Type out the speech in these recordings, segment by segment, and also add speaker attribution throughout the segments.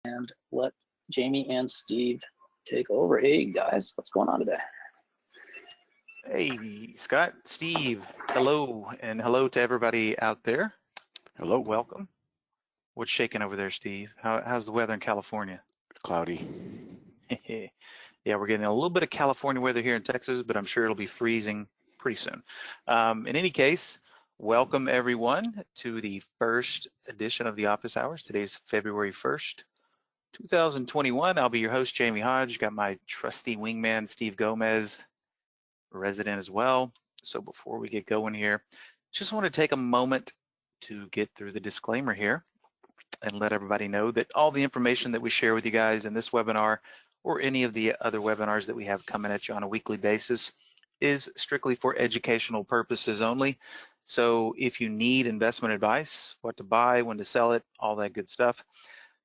Speaker 1: and let Jamie and Steve take over. Hey guys, what's going on today?
Speaker 2: Hey, Scott, Steve, hello, and hello to everybody out there.
Speaker 3: Hello.
Speaker 2: Welcome. What's shaking over there, Steve? How's the weather in California?
Speaker 3: Cloudy.
Speaker 2: Yeah, we're getting a little bit of California weather here in Texas, but I'm sure it'll be freezing pretty soon. In any case, welcome everyone to the first edition of the Office Hours. Today's February 1st, 2021. I'll be your host, Jamie Hodge. Got my trusty wingman, Steve Gomez, resident as well. So before we get going here, just want to take a moment to get through the disclaimer here and let everybody know that all the information that we share with you guys in this webinar or any of the other webinars that we have coming at you on a weekly basis is strictly for educational purposes only. So if you need investment advice, what to buy, when to sell it, all that good stuff,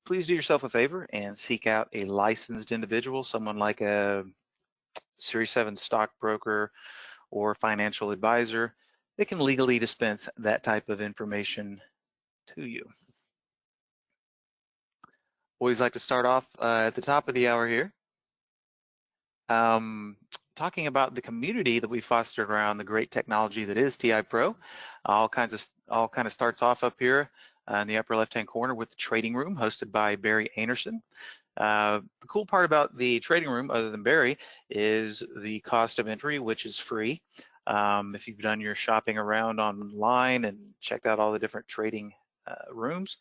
Speaker 2: please do yourself a favor and seek out a licensed individual, someone like a Series 7 stockbroker or financial advisor that can legally dispense that type of information to you. Always like to start off at the top of the hour here, talking about the community that we fostered around the great technology that is TI Pro. All kind of starts off up here in the upper left-hand corner with the trading room hosted by Barry Anderson. The cool part about the trading room, other than Barry, is the cost of entry, which is free. If you've done your shopping around online and checked out all the different trading rooms,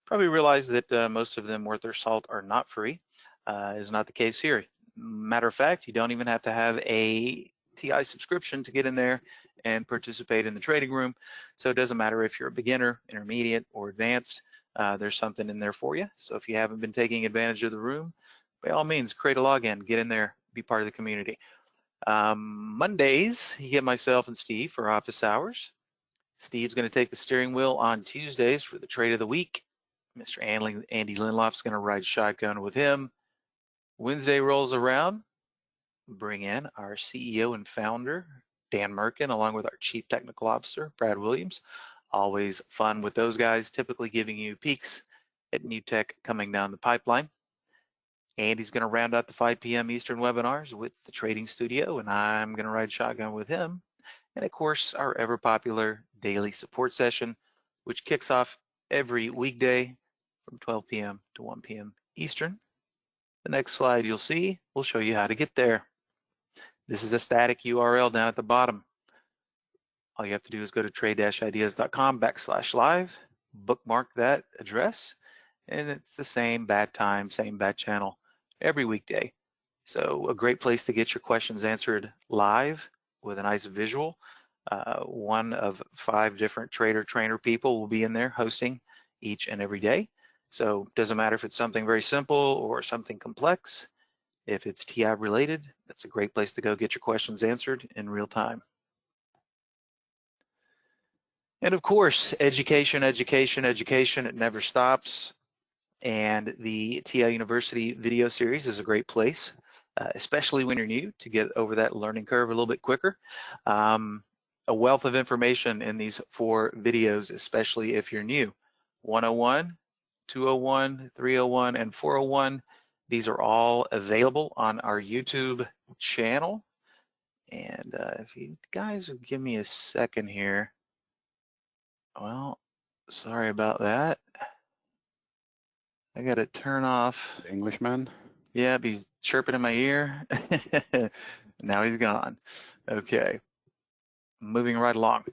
Speaker 2: probably realize that most of them worth their salt are not free. Is not the case here. Matter of fact, you don't even have to have a TI subscription to get in there and participate in the trading room. So it doesn't matter if you're a beginner, intermediate, or advanced. There's something in there for you. So if you haven't been taking advantage of the room, by all means, create a login, get in there, be part of the community. Mondays, you get myself and Steve for office hours. Steve's going to take the steering wheel on Tuesdays for the trade of the week. Mr. Andy Lindeloff's going to ride shotgun with him. Wednesday rolls around, bring in our CEO and founder, Dan Merkin, along with our Chief Technical Officer, Brad Williams. Always fun with those guys, typically giving you peeks at new tech coming down the pipeline. Andy's going to round out the 5 p.m. Eastern webinars with the Trading Studio, and I'm going to ride shotgun with him. And of course, our ever popular daily support session, which kicks off every weekday from 12 p.m. to 1 p.m. Eastern. The next slide you'll see will show you how to get there. This is a static URL down at the bottom. All you have to do is go to trade-ideas.com/live, bookmark that address, and it's the same bad time, same bad channel every weekday. So a great place to get your questions answered live with a nice visual. One of 5 different trainer people will be in there hosting each and every day. So it doesn't matter if it's something very simple or something complex. If it's TI related, that's a great place to go get your questions answered in real time. And of course, education, education, education, it never stops. And the TI University video series is a great place, especially when you're new, to get over that learning curve a little bit quicker. A wealth of information in these 4 videos, especially if you're new. 101, 201, 301, and 401. These are all available on our YouTube channel. And if you guys would give me a second here. Well, sorry about that. I got to turn off.
Speaker 3: Englishman?
Speaker 2: Yeah, he's chirping in my ear. Now he's gone. Okay, moving right along.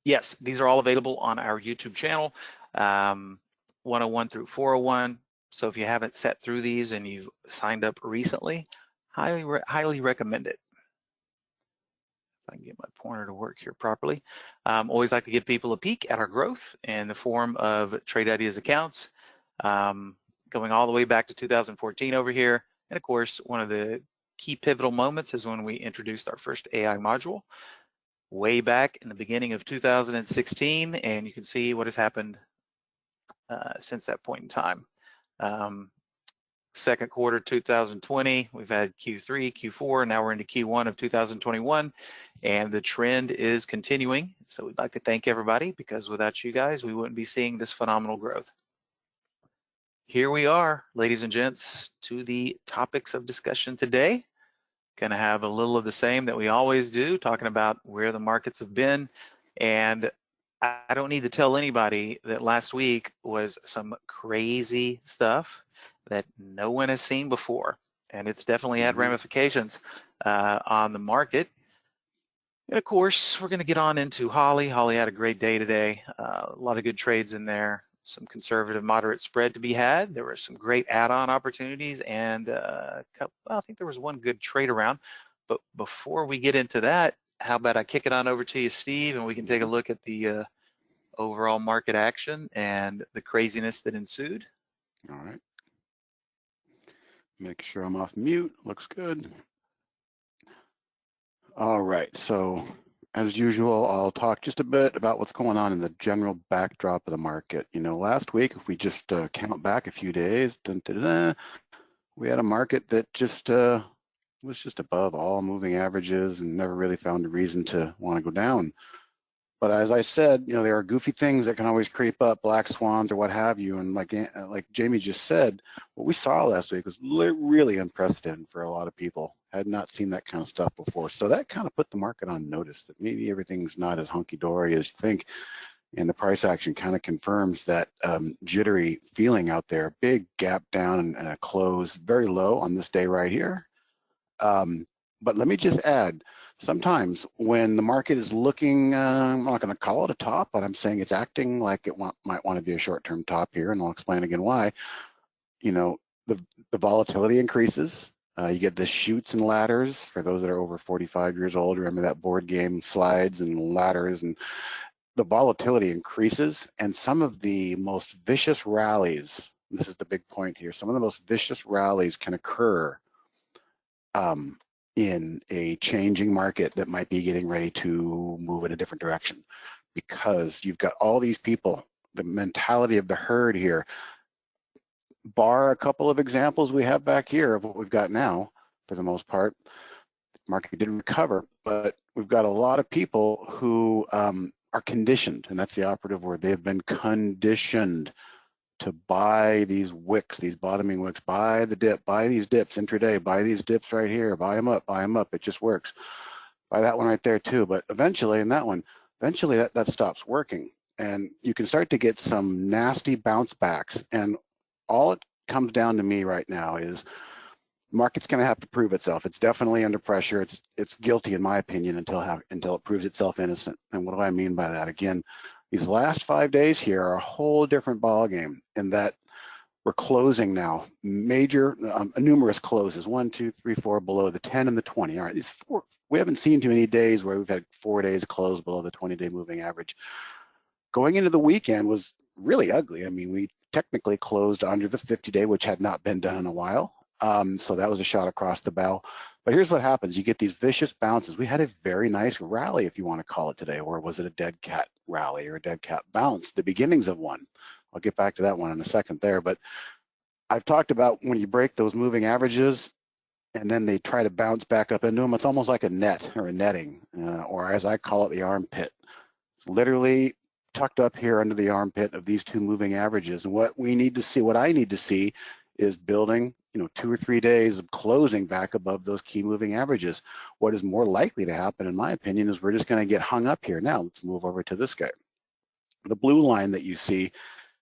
Speaker 2: Yes, these are all available on our YouTube channel, 101 through 401. So if you haven't sat through these and you've signed up recently, highly recommend it. If I can get my pointer to work here properly. Always like to give people a peek at our growth in the form of Trade Ideas accounts, going all the way back to 2014 over here. And of course, one of the key pivotal moments is when we introduced our first AI module way back in the beginning of 2016, and you can see what has happened since that point in time. Second quarter 2020, we've had Q3, Q4, now we're into Q1 of 2021, and the trend is continuing. So we'd like to thank everybody, because without you guys, we wouldn't be seeing this phenomenal growth. here we are, ladies and gents, to the topics of discussion today. Going to have a little of the same that we always do, talking about where the markets have been. And I don't need to tell anybody that last week was some crazy stuff that no one has seen before. And it's definitely had ramifications on the market. And of course, we're going to get on into Holly. Holly had a great day today. A lot of good trades in there. Some conservative, moderate spread to be had. There were some great add-on opportunities, and well, I think there was one good trade around. But before we get into that, how about I kick it on over to you, Steve, and we can take a look at the overall market action and the craziness that ensued.
Speaker 3: All right. Make sure I'm off mute. Looks good. All right. So as usual, I'll talk just a bit about what's going on in the general backdrop of the market. You know, last week, if we just count back a few days, we had a market that just was just above all moving averages and never really found a reason to want to go down. But as I said, you know, there are goofy things that can always creep up, black swans or what have you. And like Jamie just said, what we saw last week was really unprecedented for a lot of people. Had not seen that kind of stuff before. So that kind of put the market on notice that maybe everything's not as hunky-dory as you think. And the price action kind of confirms that jittery feeling out there. Big gap down and a close very low on this day right here. But let me just add, sometimes when the market is looking, I'm not going to call it a top, but I'm saying it's acting like it might want to be a short-term top here, and I'll explain again why. You know, the volatility increases. You get the chutes and ladders. For those that are over 45 years old, remember that board game, slides and ladders, and the volatility increases. And some of the most vicious rallies, this is the big point here, some of the most vicious rallies can occur in a changing market that might be getting ready to move in a different direction, because you've got all these people, the mentality of the herd here, bar a couple of examples we have back here of what we've got now. For the most part, the market did recover, but we've got a lot of people who are conditioned, and that's the operative word. They've been conditioned to buy these wicks, these bottoming wicks, buy the dip, buy these dips intraday, buy these dips right here, buy them up, it just works. Buy that one right there too, but eventually, in that one, eventually that stops working. And you can start to get some nasty bounce backs. And all it comes down to me right now is market's gonna have to prove itself. It's definitely under pressure. It's guilty in my opinion until it proves itself innocent. And what do I mean by that? Again, these last 5 days here are a whole different ballgame in that we're closing now, major, numerous closes, 1, 2, 3, 4 below the 10 and the 20. All right, these four, we haven't seen too many days where we've had 4 days close below the 20-day moving average. Going into the weekend was really ugly. I mean, we technically closed under the 50-day, which had not been done in a while. So that was a shot across the bow. But here's what happens. You get these vicious bounces. We had a very nice rally, if you want to call it today, or was it a dead cat rally or a dead cat bounce? The beginnings of one. I'll get back to that one in a second there. But I've talked about when you break those moving averages and then they try to bounce back up into them, it's almost like a net or a netting, or as I call it, the armpit. It's literally tucked up here under the armpit of these two moving averages. And what we need to see, what I need to see, is building, 2 or 3 days of closing back above those key moving averages. What is more likely to happen, in my opinion, is we're just going to get hung up here. Now, let's move over to this guy. The blue line that you see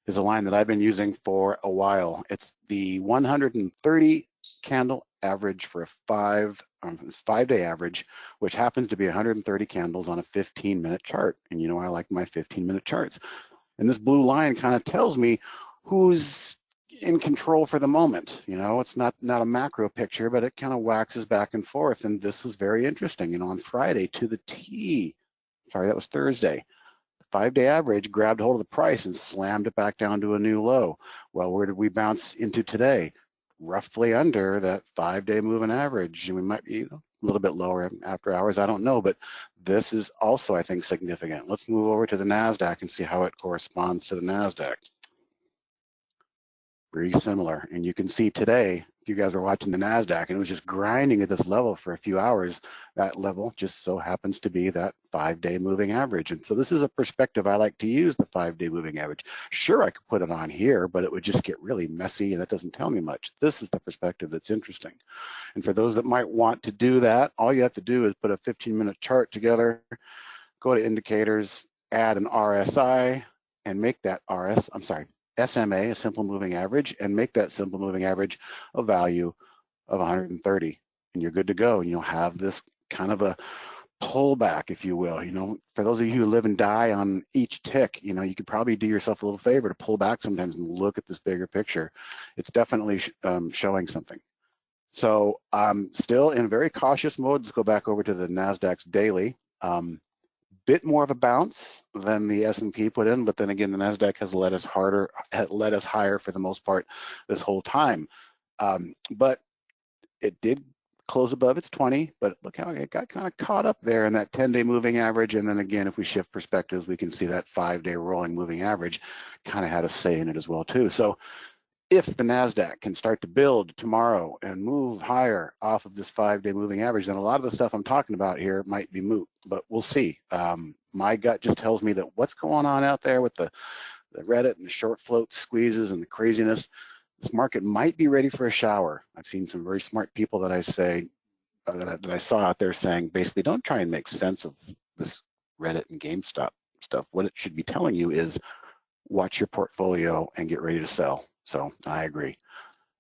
Speaker 3: is a line that I've been using for a while. It's the 130 candle average for a 5-day average, which happens to be 130 candles on a 15-minute chart. And I like my 15-minute charts. And this blue line kind of tells me who's in control for the moment. It's not a macro picture, but it kind of waxes back and forth. And this was very interesting. On Friday to the T, sorry, that was Thursday, the 5-day average grabbed hold of the price and slammed it back down to a new low. Well, where did we bounce into today? Roughly under that 5-day moving average. And we might be a little bit lower after hours, I don't know, but this is also, I think, significant. Let's move over to the Nasdaq and see how it corresponds to the Nasdaq. very similar. And you can see today, if you guys were watching the Nasdaq, and it was just grinding at this level for a few hours. That level just so happens to be that 5-day moving average. And so this is a perspective I like to use, the 5-day moving average. Sure, I could put it on here, but it would just get really messy, and that doesn't tell me much. This is the perspective that's interesting. And for those that might want to do that, all you have to do is put a 15-minute chart together, go to indicators, add an RSI, and make that SMA, a simple moving average, and make that simple moving average a value of 130, and you're good to go. And you'll have this kind of a pullback, if you will. For those of you who live and die on each tick, you could probably do yourself a little favor to pull back sometimes and look at this bigger picture. It's definitely showing something. So I'm still in very cautious mode. Let's go back over to the Nasdaq's daily. Bit more of a bounce than the S&P put in, but then again, the Nasdaq has led us higher for the most part this whole time. But it did close above its 20, but look how it got kind of caught up there in that 10-day moving average. And then again, if we shift perspectives, we can see that 5-day rolling moving average kind of had a say in it as well too. So if the Nasdaq can start to build tomorrow and move higher off of this 5-day moving average, then a lot of the stuff I'm talking about here might be moot, but we'll see. My gut just tells me that what's going on out there with the Reddit and the short float squeezes and the craziness, this market might be ready for a shower. I've seen some very smart people that I saw out there saying, basically, don't try and make sense of this Reddit and GameStop stuff. What it should be telling you is watch your portfolio and get ready to sell. So I agree.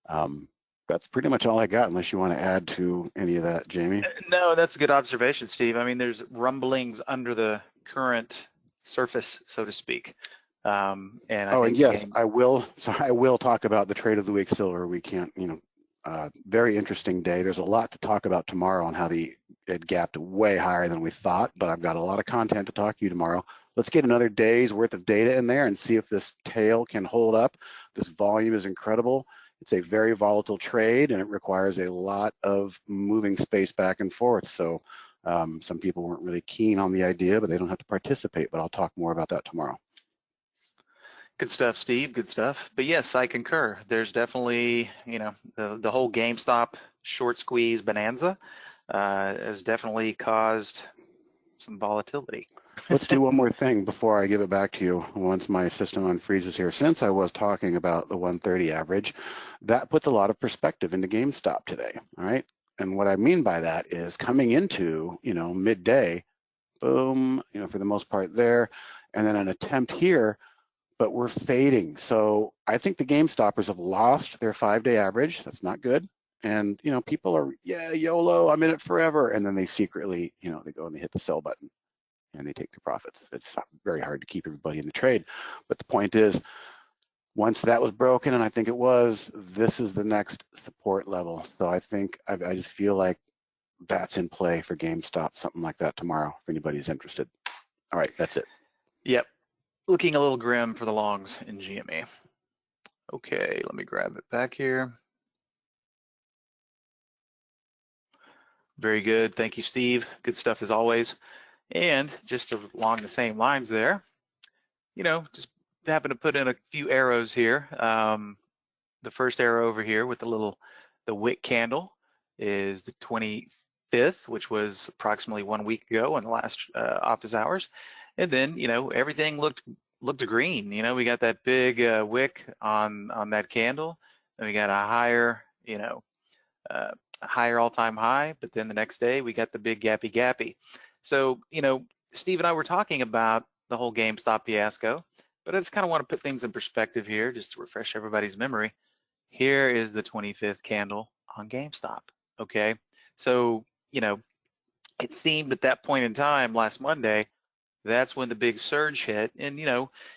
Speaker 3: That's pretty much all I got, unless you want to add to any of that, Jamie.
Speaker 2: No, that's a good observation, Steve. I mean, there's rumblings under the current surface, so to speak. And
Speaker 3: yes, I will. So I will talk about the trade of the week, silver. We can't, very interesting day. There's a lot to talk about tomorrow on how it gapped way higher than we thought, but I've got a lot of content to talk to you tomorrow. Let's get another day's worth of data in there and see if this tail can hold up. This volume is incredible. It's a very volatile trade, and it requires a lot of moving space back and forth. So some people weren't really keen on the idea, but they don't have to participate. But I'll talk more about that tomorrow.
Speaker 2: Good stuff, Steve. Good stuff. But yes, I concur. There's definitely, the whole GameStop short squeeze bonanza has definitely caused some volatility.
Speaker 3: Let's do one more thing before I give it back to you once my system unfreezes here. Since I was talking about the 130 average, that puts a lot of perspective into GameStop today, all right? And what I mean by that is coming into, midday, boom, for the most part there, and then an attempt here, but we're fading. So I think the GameStoppers have lost their 5-day average. That's not good. And, people are, yeah, YOLO, I'm in it forever. And then they secretly, they go and they hit the sell button and they take their profits. It's very hard to keep everybody in the trade. But the point is, once that was broken, and I think it was, this is the next support level. So I think, I just feel like that's in play for GameStop, something like that tomorrow, if anybody's interested. All right, that's it.
Speaker 2: Yep. Looking a little grim for the longs in GME. Okay, let me grab it back here. Very good. Thank you, Steve. Good stuff as always. And just along the same lines there, just happen to put in a few arrows here. The first arrow over here with the wick candle is the 25th, which was approximately 1 week ago in the last office hours. And then, everything looked green. We got that big wick on that candle, and we got a higher, a higher all-time high. But then the next day we got the big gappy. So, Steve and I were talking about the whole GameStop fiasco, but I just kind of want to put things in perspective here, just to refresh everybody's memory. Here is the 25th candle on GameStop. Okay, so it seemed at that point in time last Monday, that's when the big surge hit. And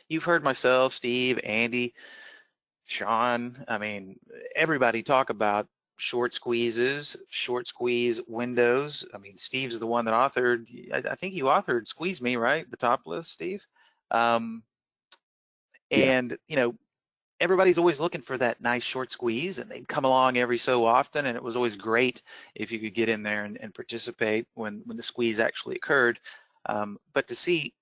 Speaker 2: you've heard myself, Steve, Andy, Sean, I mean, everybody talk about short squeezes, short squeeze windows. I mean, Steve's the one that authored, I think you authored Squeeze Me, right? The top list, Steve. And everybody's always looking for that nice short squeeze, and they'd come along every so often, and it was always great if you could get in there and participate when the squeeze actually occurred. But to see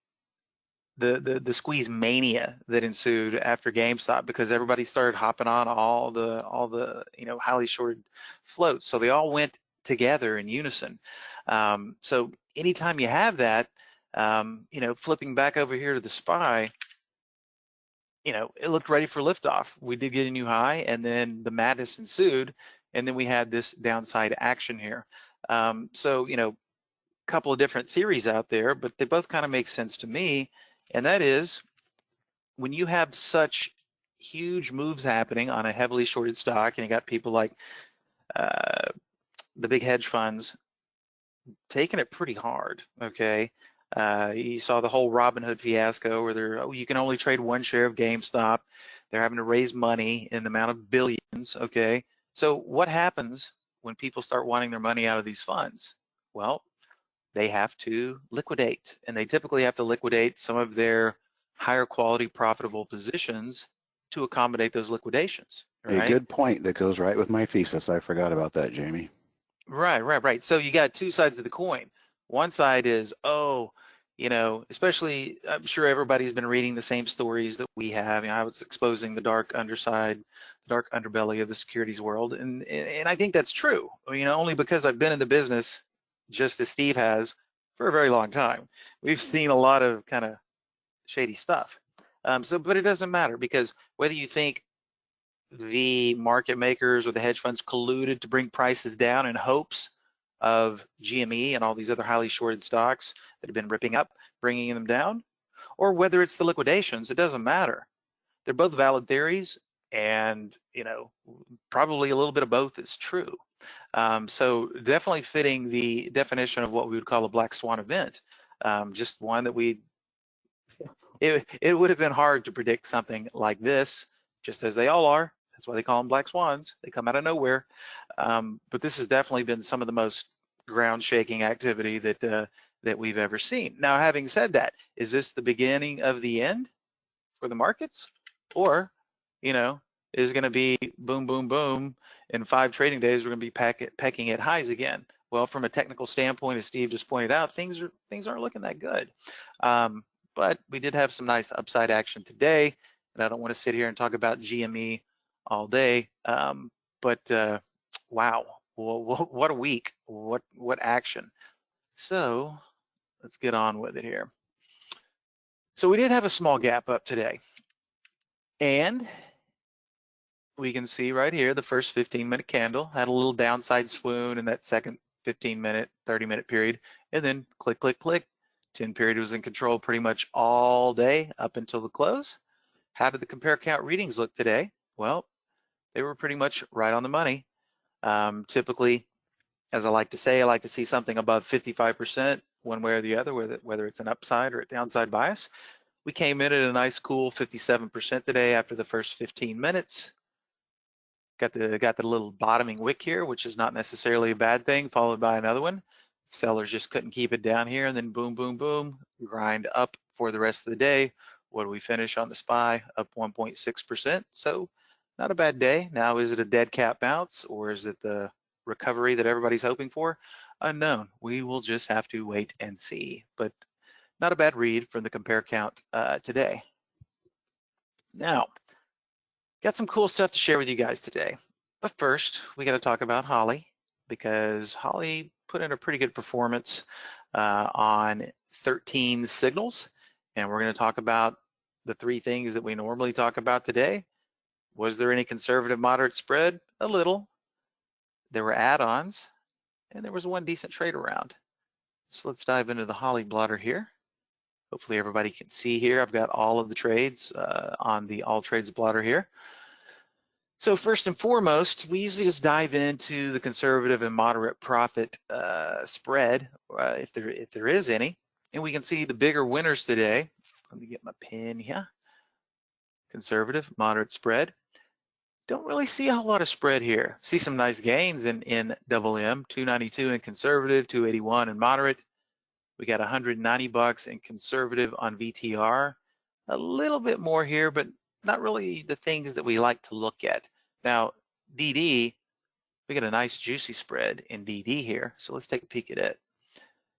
Speaker 2: the squeeze mania that ensued after GameStop, because everybody started hopping on all the highly shorted floats, so they all went together in unison. So anytime you have that, flipping back over here to the SPY, it looked ready for liftoff. We did get a new high, and then the madness ensued, and then we had this downside action here. So couple of different theories out there, but they both kind of make sense to me. And that is, when you have such huge moves happening on a heavily shorted stock, and you got people like the big hedge funds taking it pretty hard, okay? You saw the whole Robinhood fiasco where you can only trade one share of GameStop. They're having to raise money in the amount of billions, okay? So what happens when people start wanting their money out of these funds? Well, they have to liquidate, and they typically have to liquidate some of their higher quality profitable positions to accommodate those liquidations, right?
Speaker 3: A good point that goes right with my thesis. I forgot about that, Jamie.
Speaker 2: Right. So you got two sides of the coin. One side is, especially, I'm sure everybody's been reading the same stories that we have. I was exposing the dark underside, the dark underbelly of the securities world, and I think that's true. Only because I've been in the business, just as Steve has, for a very long time. We've seen a lot of kind of shady stuff. But it doesn't matter, because whether you think the market makers or the hedge funds colluded to bring prices down in hopes of GME and all these other highly shorted stocks that have been ripping up, bringing them down, or whether it's the liquidations, it doesn't matter. They're both valid theories, and probably a little bit of both is true. So definitely fitting the definition of what we would call a black swan event. Just one that it would have been hard to predict something like this, just as they all are. That's why they call them black swans. They come out of nowhere. But this has definitely been some of the most ground-shaking activity that we've ever seen. Now, having said that, is this the beginning of the end for the markets? Or, is it going to be boom, boom, boom, in 5 trading days, we're going to be pecking at highs again? Well, from a technical standpoint, as Steve just pointed out, things aren't looking that good. But we did have some nice upside action today, and I don't want to sit here and talk about GME all day. But wow, what a week! What action! So let's get on with it here. So we did have a small gap up today, and we can see right here the first 15-minute candle had a little downside swoon in that second 15-minute, 30-minute period, and then click, click, click. 10 period was in control pretty much all day up until the close. How did the compare count readings look today? Well, they were pretty much right on the money. Typically, as I like to say, I like to see something above 55% one way or the other, whether it's an upside or a downside bias. We came in at a nice cool 57% today after the first 15 minutes. Got the little bottoming wick here, which is not necessarily a bad thing, followed by another one. Sellers just couldn't keep it down here, and then boom, boom, boom, grind up for the rest of the day. What do we finish on the SPY? Up 1.6%. So not a bad day. Now, is it a dead cat bounce, or is it the recovery that everybody's hoping for? Unknown. We will just have to wait and see. But not a bad read from the compare count today. Now, got some cool stuff to share with you guys today. But first, we got to talk about Holly, because Holly put in a pretty good performance on 13 signals. And we're going to talk about the 3 things that we normally talk about today. Was there any conservative moderate spread? A little. There were add-ons, and there was one decent trade around. So let's dive into the Holly blotter here. Hopefully everybody can see here. I've got all of the trades on the all trades blotter here. So first and foremost, we usually just dive into the conservative and moderate profit spread, if there is any, and we can see the bigger winners today. Let me get my pen here. Conservative, moderate spread. Don't really see a whole lot of spread here. See some nice gains in double M, 292 in conservative, 281 in moderate. We got $190 in conservative on VTR. A little bit more here, but not really the things that we like to look at. Now, DD, we got a nice juicy spread in DD here. So let's take a peek at it.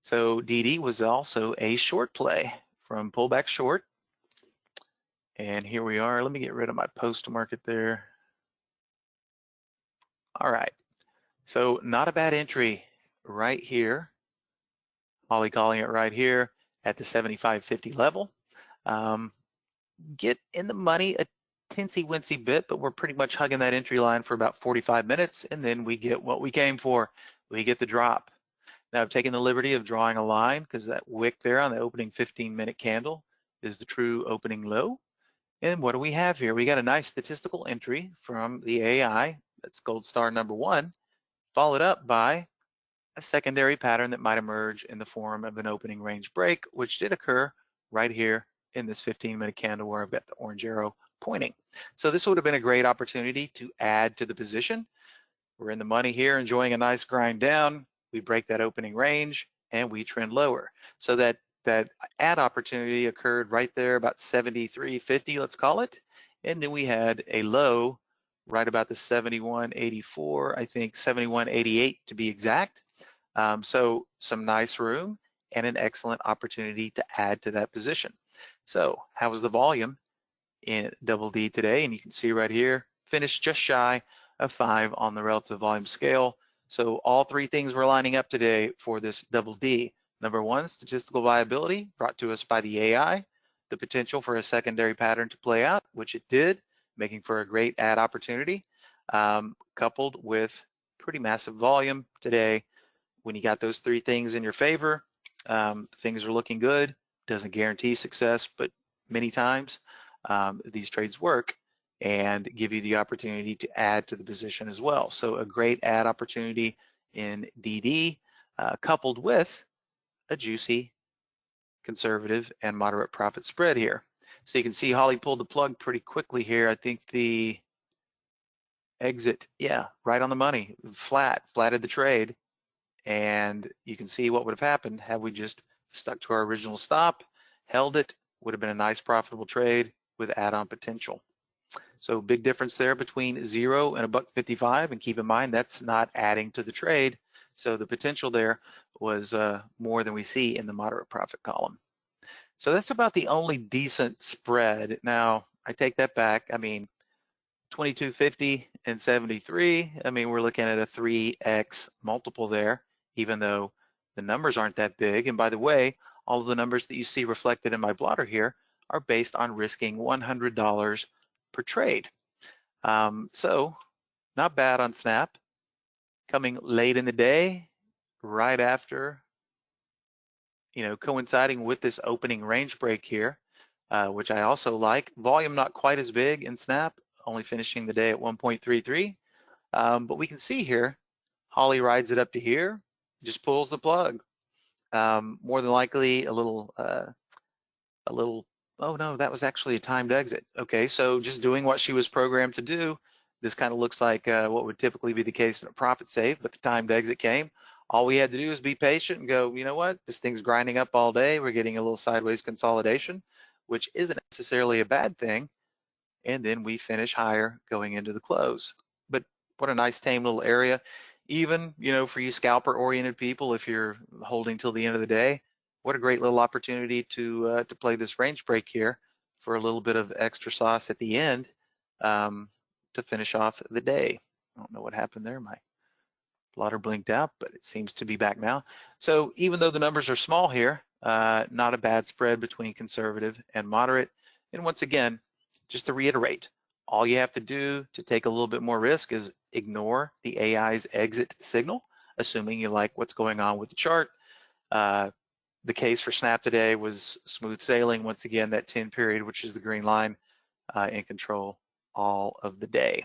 Speaker 2: So DD was also a short play from pullback short. And here we are. Let me get rid of my post market there. All right. So not a bad entry right here. Holly calling it right here at the 75.50 level. Get in the money a teensy-wincy bit, but we're pretty much hugging that entry line for about 45 minutes, and then we get what we came for. We get the drop. Now I've taken the liberty of drawing a line because that wick there on the opening 15-minute candle is the true opening low. And what do we have here? We got a nice statistical entry from the AI, that's gold star number 1, followed up by a secondary pattern that might emerge in the form of an opening range break, which did occur right here in this 15-minute candle where I've got the orange arrow pointing. So this would have been a great opportunity to add to the position. We're in the money here, enjoying a nice grind down. We break that opening range and we trend lower. So that add opportunity occurred right there about 73.50, let's call it. And then we had a low right about the 71.84, I think 71.88 to be exact. So some nice room and an excellent opportunity to add to that position. So how was the volume in Double D today? And you can see right here, finished just shy of 5 on the relative volume scale. So all 3 things were lining up today for this Double D. Number 1, statistical viability brought to us by the AI, the potential for a secondary pattern to play out, which it did, making for a great add opportunity, coupled with pretty massive volume today. When you got those 3 things in your favor, things are looking good. Doesn't guarantee success, but many times these trades work and give you the opportunity to add to the position as well. So a great add opportunity in DD, coupled with a juicy, conservative, and moderate profit spread here. So you can see Holly pulled the plug pretty quickly here. I think the exit, yeah, right on the money, flatted the trade. And you can see what would have happened had we just stuck to our original stop, held it, would have been a nice profitable trade with add-on potential. So big difference there between 0 and $1.55, and keep in mind that's not adding to the trade. So the potential there was more than we see in the moderate profit column. So that's about the only decent spread. Now I take that back. I mean, 22.50 and 73. I mean, we're looking at a 3x multiple there, even though the numbers aren't that big. And by the way, all of the numbers that you see reflected in my blotter here are based on risking $100 per trade. So not bad on Snap. Coming late in the day, right after, coinciding with this opening range break here, which I also like. Volume not quite as big in Snap, only finishing the day at 1.33. But we can see here, Holly rides it up to here, just pulls the plug. More than likely a little, oh no, that was actually a timed exit. Okay, so just doing what she was programmed to do. This kind of looks like what would typically be the case in a profit save, but the timed exit came. All we had to do is be patient and go, you know what, this thing's grinding up all day. We're getting a little sideways consolidation, which isn't necessarily a bad thing. And then we finish higher going into the close. But what a nice tame little area. Even, for you scalper oriented people, if you're holding till the end of the day, what a great little opportunity to play this range break here for a little bit of extra sauce at the end to finish off the day. I don't know what happened there. My blotter blinked out, but it seems to be back now. So even though the numbers are small here, not a bad spread between conservative and moderate. And once again, just to reiterate, all you have to do to take a little bit more risk is ignore the AI's exit signal, assuming you like what's going on with the chart. The case for Snap today was smooth sailing. Once again, that 10 period, which is the green line, in control all of the day.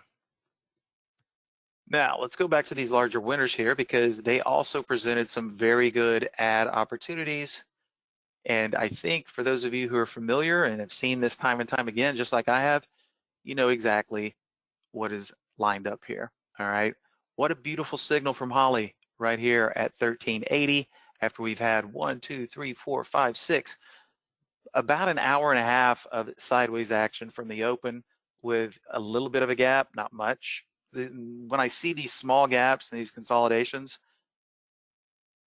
Speaker 2: Now, let's go back to these larger winners here because they also presented some very good add opportunities. And I think for those of you who are familiar and have seen this time and time again, just like I have, you know exactly what is lined up here. All right. What a beautiful signal from Holly right here at 1380 after we've had 1, 2, 3, 4, 5, 6, about an hour and a half of sideways action from the open with a little bit of a gap, not much. When I see these small gaps and these consolidations,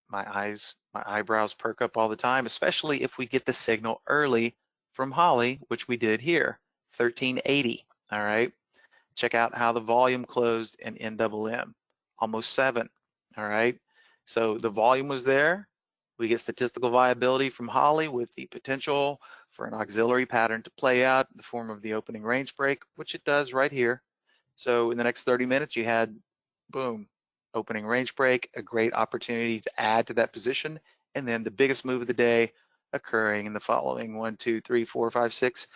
Speaker 2: my eyebrows perk up all the time, especially if we get the signal early from Holly, which we did here, 1380, all right? Check out how the volume closed in NMM, almost 7, all right? So the volume was there. We get statistical viability from Holly with the potential for an auxiliary pattern to play out in the form of the opening range break, which it does right here. So in the next 30 minutes, you had, boom, opening range break, a great opportunity to add to that position, and then the biggest move of the day occurring in the following 1, 2, 3, 4, 5, 6,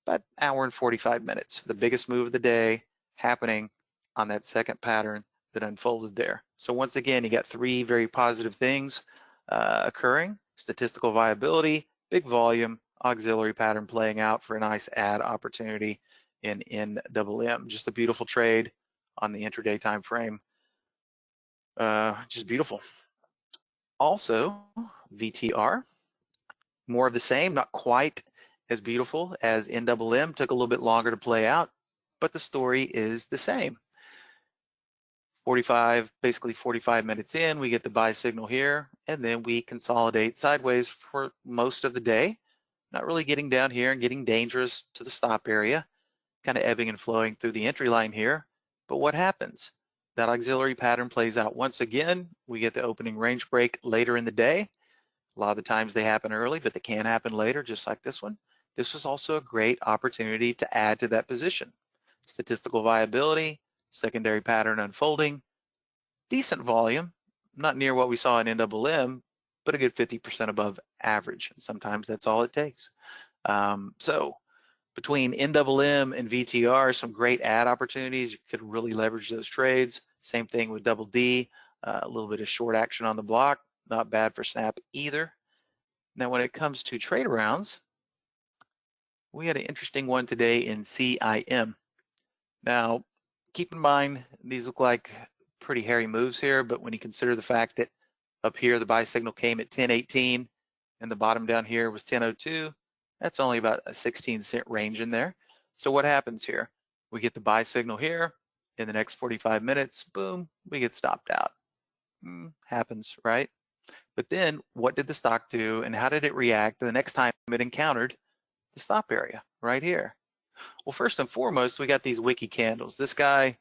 Speaker 2: about an hour and 45 minutes. The biggest move of the day happening on that second pattern that unfolded there. So once again, you got 3 very positive things occurring: statistical viability, big volume, auxiliary pattern playing out for a nice add opportunity in NMM. Just a beautiful trade on the intraday time frame. Just beautiful. Also, VTR, more of the same, not quite as beautiful as NMM, took a little bit longer to play out, but the story is the same. Basically 45 minutes in, we get the buy signal here, and then we consolidate sideways for most of the day, not really getting down here and getting dangerous to the stop area, kind of ebbing and flowing through the entry line here. But what happens? That auxiliary pattern plays out once again. We get the opening range break later in the day. A lot of the times they happen early, but they can happen later, just like this one. This was also a great opportunity to add to that position. Statistical viability, secondary pattern unfolding, decent volume, not near what we saw in NMM, but a good 50% above average. And sometimes that's all it takes. So between NMM and VTR, some great add opportunities. You could really leverage those trades. Same thing with double D, a little bit of short action on the block, not bad for snap either. Now, when it comes to trade arounds, we had an interesting one today in CIM. Now, keep in mind, these look like pretty hairy moves here, but when you consider the fact that up here, the buy signal came at 10.18 and the bottom down here was 10.02, that's only about a 16-cent range in there. So what happens here? We get the buy signal here. In the next 45 minutes, boom, we get stopped out. Happens, right? But then what did the stock do and how did it react the next time it encountered the stop area right here? Well, first and foremost, we got these wiki candles. This guy,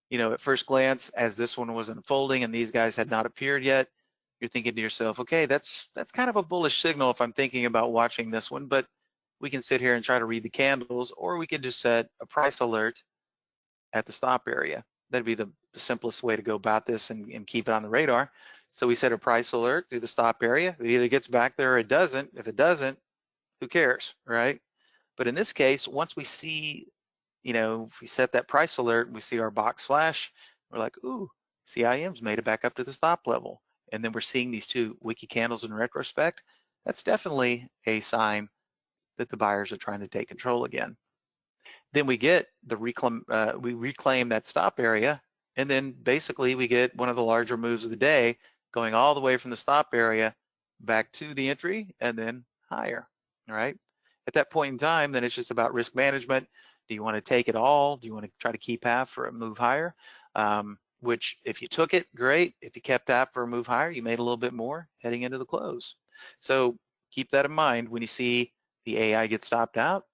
Speaker 2: you know, at first glance, as this one was unfolding and these guys had not appeared yet, you're thinking to yourself, okay, that's kind of a bullish signal if I'm thinking about watching this one, but we can sit here and try to read the candles, or we could just set a price alert at the stop area. That'd be the simplest way to go about this and keep it on the radar. So we set a price alert through the stop area. It either gets back there or it doesn't. If it doesn't, who cares, right? But in this case, once we see, you know, if we set that price alert, we see our box flash, we're like, ooh, CIM's made it back up to the stop level. And then we're seeing these 2 wiki candles in retrospect. That's definitely a sign that the buyers are trying to take control again. Then we get the we reclaim that stop area, and then basically we get one of the larger moves of the day, going all the way from the stop area back to the entry and then higher, all right? At that point in time, then it's just about risk management. Do you want to take it all? Do you want to try to keep half for a move higher? Which if you took it, great. If you kept half for a move higher, you made a little bit more heading into the close. So keep that in mind when you see the AI get stopped out.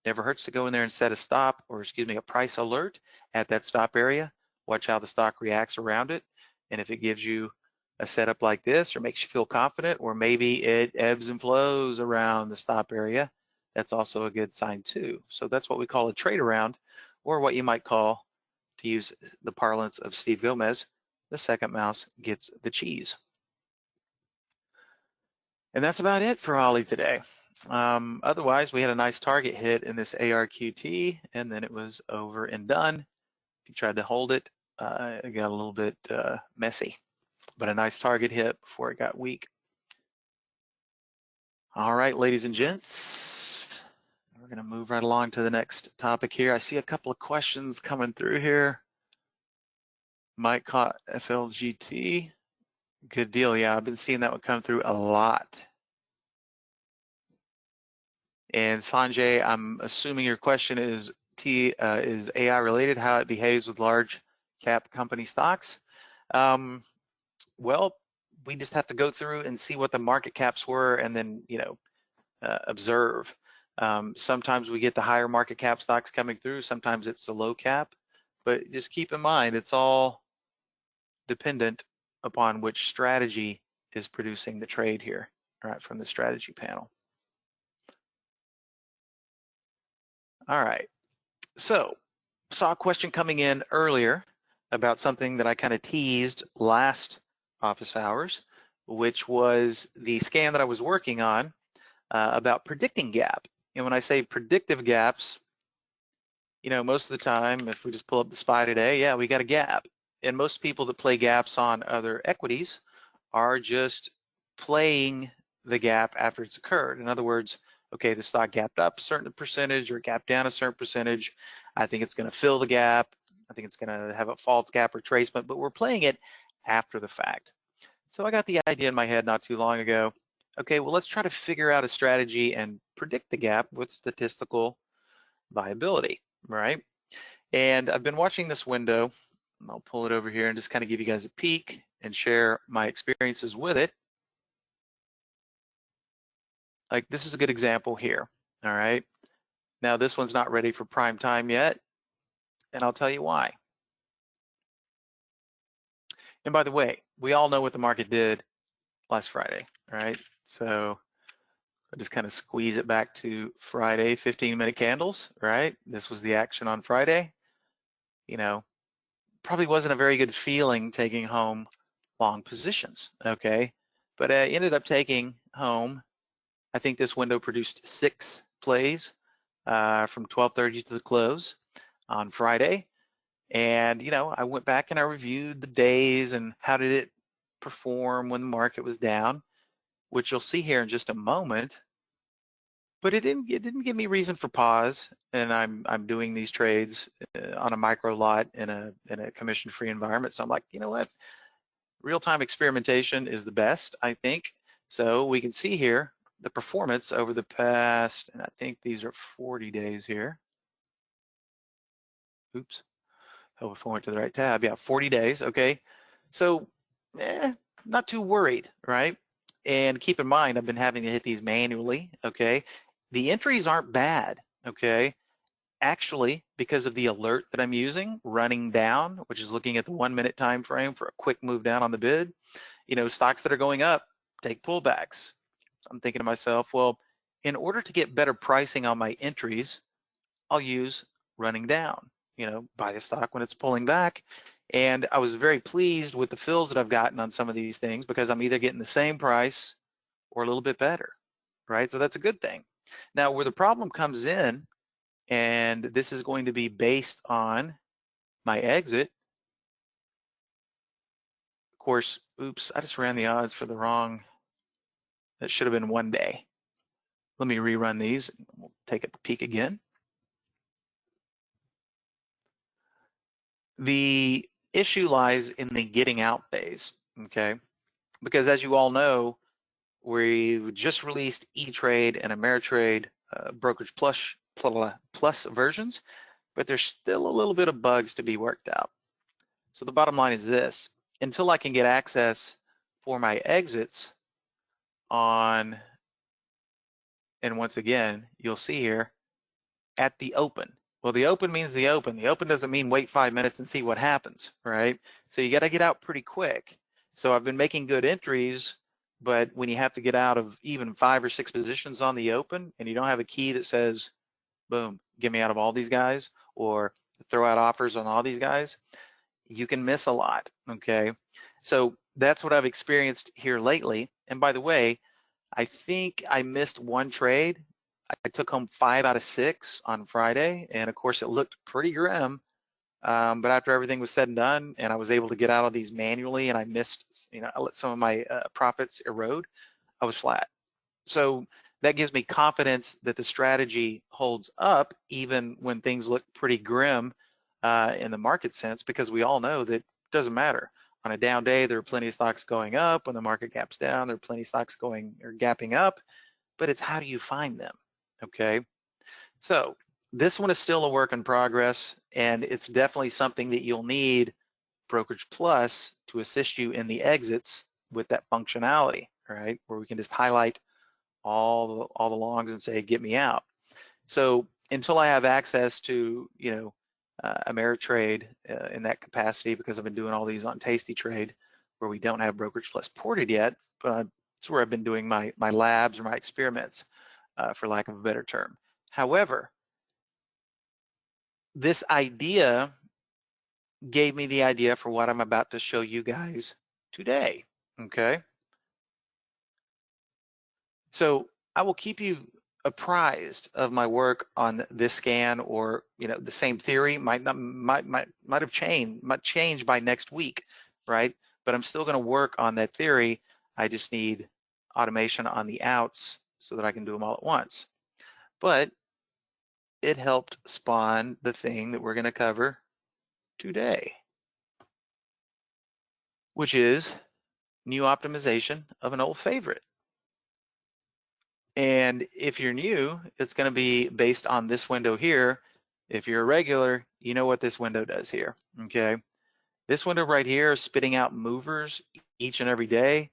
Speaker 2: Never hurts to go in there and set a stop, or excuse me, a price alert at that stop area. Watch how the stock reacts around it. And if it gives you a setup like this or makes you feel confident, or maybe it ebbs and flows around the stop area, that's also a good sign too. So that's what we call a trade around, or what you might call, to use the parlance of Steve Gomez, the second mouse gets the cheese. And that's about it for Ollie today. Otherwise, we had a nice target hit in this ARQT, and then it was over and done. If you tried to hold it, it got a little bit messy, but a nice target hit before it got weak. All right, ladies and gents, we're going to move right along to the next topic here. I see a couple of questions coming through here. Mike caught FLGT. Good deal. Yeah, I've been seeing that one come through a lot. And Sanjay, I'm assuming your question is AI related, how it behaves with large cap company stocks. Well, we just have to go through and see what the market caps were and then, observe. Sometimes we get the higher market cap stocks coming through, sometimes it's the low cap, but just keep in mind, it's all dependent upon which strategy is producing the trade here, right, from the strategy panel. All right, so saw a question coming in earlier about something that I kind of teased last office hours, which was the scan that I was working on about predicting gap. And when I say predictive gaps, most of the time, if we just pull up the SPY today, yeah, we got a gap. And most people that play gaps on other equities are just playing the gap after it's occurred. In other words, okay, the stock gapped up a certain percentage or gapped down a certain percentage. I think it's going to fill the gap. I think it's going to have a false gap retracement, but we're playing it after the fact. So I got the idea in my head not too long ago. Okay, well, let's try to figure out a strategy and predict the gap with statistical viability, right? And I've been watching this window. I'll pull it over here and just kind of give you guys a peek and share my experiences with it. Like, this is a good example here, all right? Now, this one's not ready for prime time yet, and I'll tell you why. And by the way, we all know what the market did last Friday, right? So I just kind of squeeze it back to Friday, 15-minute candles, right? This was the action on Friday. Probably wasn't a very good feeling taking home long positions, okay? But I ended up taking home, I think this window produced 6 plays from 12:30 to the close on Friday. And, I went back and I reviewed the days and how did it perform when the market was down, which you'll see here in just a moment. But it didn't give me reason for pause, and I'm doing these trades on a micro lot in a commission-free environment. So I'm like, you know what? Real-time experimentation is the best, I think. So we can see here the performance over the past, and I think these are 40 days here. Oops. Hope if I went to the right tab. Yeah, 40 days. Okay. So, not too worried, right? And keep in mind, I've been having to hit these manually. Okay. The entries aren't bad, okay? Actually, because of the alert that I'm using, running down, which is looking at the 1-minute time frame for a quick move down on the bid, stocks that are going up take pullbacks. I'm thinking to myself, well, in order to get better pricing on my entries, I'll use running down, buy the stock when it's pulling back. And I was very pleased with the fills that I've gotten on some of these things because I'm either getting the same price or a little bit better, right? So that's a good thing. Now, where the problem comes in, and this is going to be based on my exit. Of course, oops, I just ran the odds for the wrong, that should have been 1 day. Let me rerun these, and we'll take a peek again. The issue lies in the getting out phase, okay? Because as you all know, we've just released E-Trade and Ameritrade brokerage plus versions, but there's still a little bit of bugs to be worked out. So the bottom line is this: until I can get access for my exits on, and once again, you'll see here at the open. Well, the open means the open. The open doesn't mean wait 5 minutes and see what happens, right? So you got to get out pretty quick. So I've been making good entries, but when you have to get out of even 5 or 6 positions on the open and you don't have a key that says, boom, get me out of all these guys, or throw out offers on all these guys, you can miss a lot, okay? So that's what I've experienced here lately. And by the way, I think I missed 1 trade. I took home 5 out of 6 on Friday, and of course it looked pretty grim. But after everything was said and done, and I was able to get out of these manually, and I missed, I let some of my profits erode, I was flat. So that gives me confidence that the strategy holds up even when things look pretty grim in the market sense, because we all know that it doesn't matter. On a down day, there are plenty of stocks going up. When the market gaps down, there are plenty of stocks going or gapping up, but it's how do you find them, okay? So this one is still a work in progress, and it's definitely something that you'll need Brokerage Plus to assist you in the exits with that functionality, right? Where we can just highlight all the longs and say, get me out. So until I have access to, Ameritrade in that capacity, because I've been doing all these on Tasty Trade, where we don't have Brokerage Plus ported yet, but it's where I've been doing my labs or my experiments, for lack of a better term. However, this idea gave me the idea for what I'm about to show you guys today, okay? So I will keep you apprised of my work on this scan, or the same theory might have changed by next week, right? But I'm still going to work on that theory. I just need automation on the outs so that I can do them all at once. But it helped spawn the thing that we're going to cover today, which is new optimization of an old favorite. And if you're new, it's going to be based on this window here. If you're a regular, you know what this window does here, okay? This window right here is spitting out movers each and every day.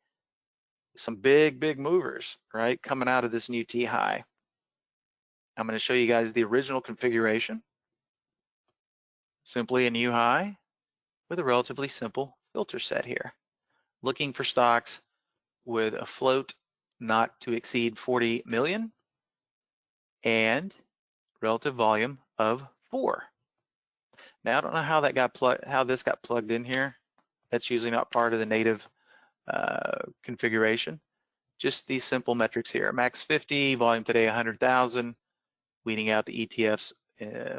Speaker 2: Some big movers, right, coming out of this new T high. I'm going to show you guys the original configuration. Simply a new high with a relatively simple filter set here. Looking for stocks with a float not to exceed 40 million and relative volume of 4. Now I don't know how this got plugged in here. That's usually not part of the native configuration. Just these simple metrics here: max 50, volume today 100,000. Weeding out the ETFs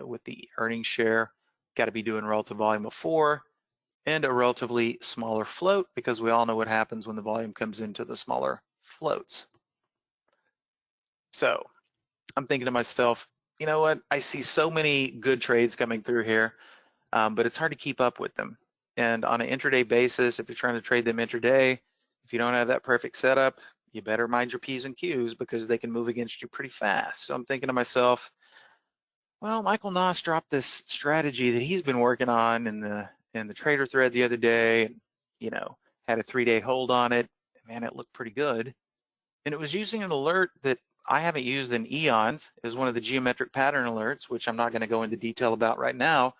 Speaker 2: with the earnings share. Got to be doing relative volume of 4 and a relatively smaller float, because we all know what happens when the volume comes into the smaller floats. So I'm thinking to myself, you know what? I see so many good trades coming through here, but it's hard to keep up with them. And on an intraday basis, if you're trying to trade them intraday, if you don't have that perfect setup, you better mind your P's and Q's, because they can move against you pretty fast. So I'm thinking to myself, well, Michael Noss dropped this strategy that he's been working on in the trader thread the other day, and had a 3-day hold on it. Man, it looked pretty good. And it was using an alert that I haven't used in eons. Is one of the geometric pattern alerts, which I'm not going to go into detail about right now,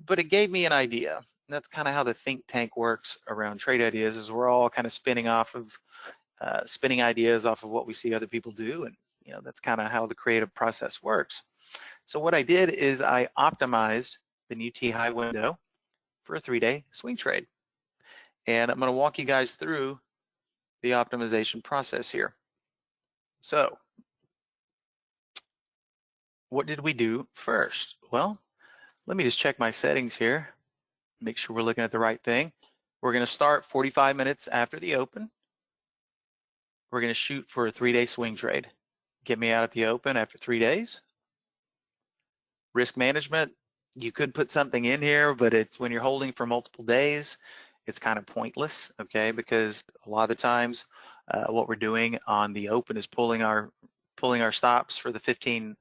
Speaker 2: but it gave me an idea. And that's kind of how the think tank works around trade ideas, is we're all kind of spinning ideas off of what we see other people do, and that's kind of how the creative process works. So what I did is I optimized the new T high window for a 3-day swing trade, and I'm going to walk you guys through the optimization process here. So what did we do first? Well, let me just check my settings here, make sure we're looking at the right thing. We're going to start 45 minutes after the open. We're going to shoot for a 3-day swing trade. Get me out at the open after 3 days. Risk management, you could put something in here, but it's when you're holding for multiple days, it's kind of pointless, okay? Because a lot of the times what we're doing on the open is pulling our stops for the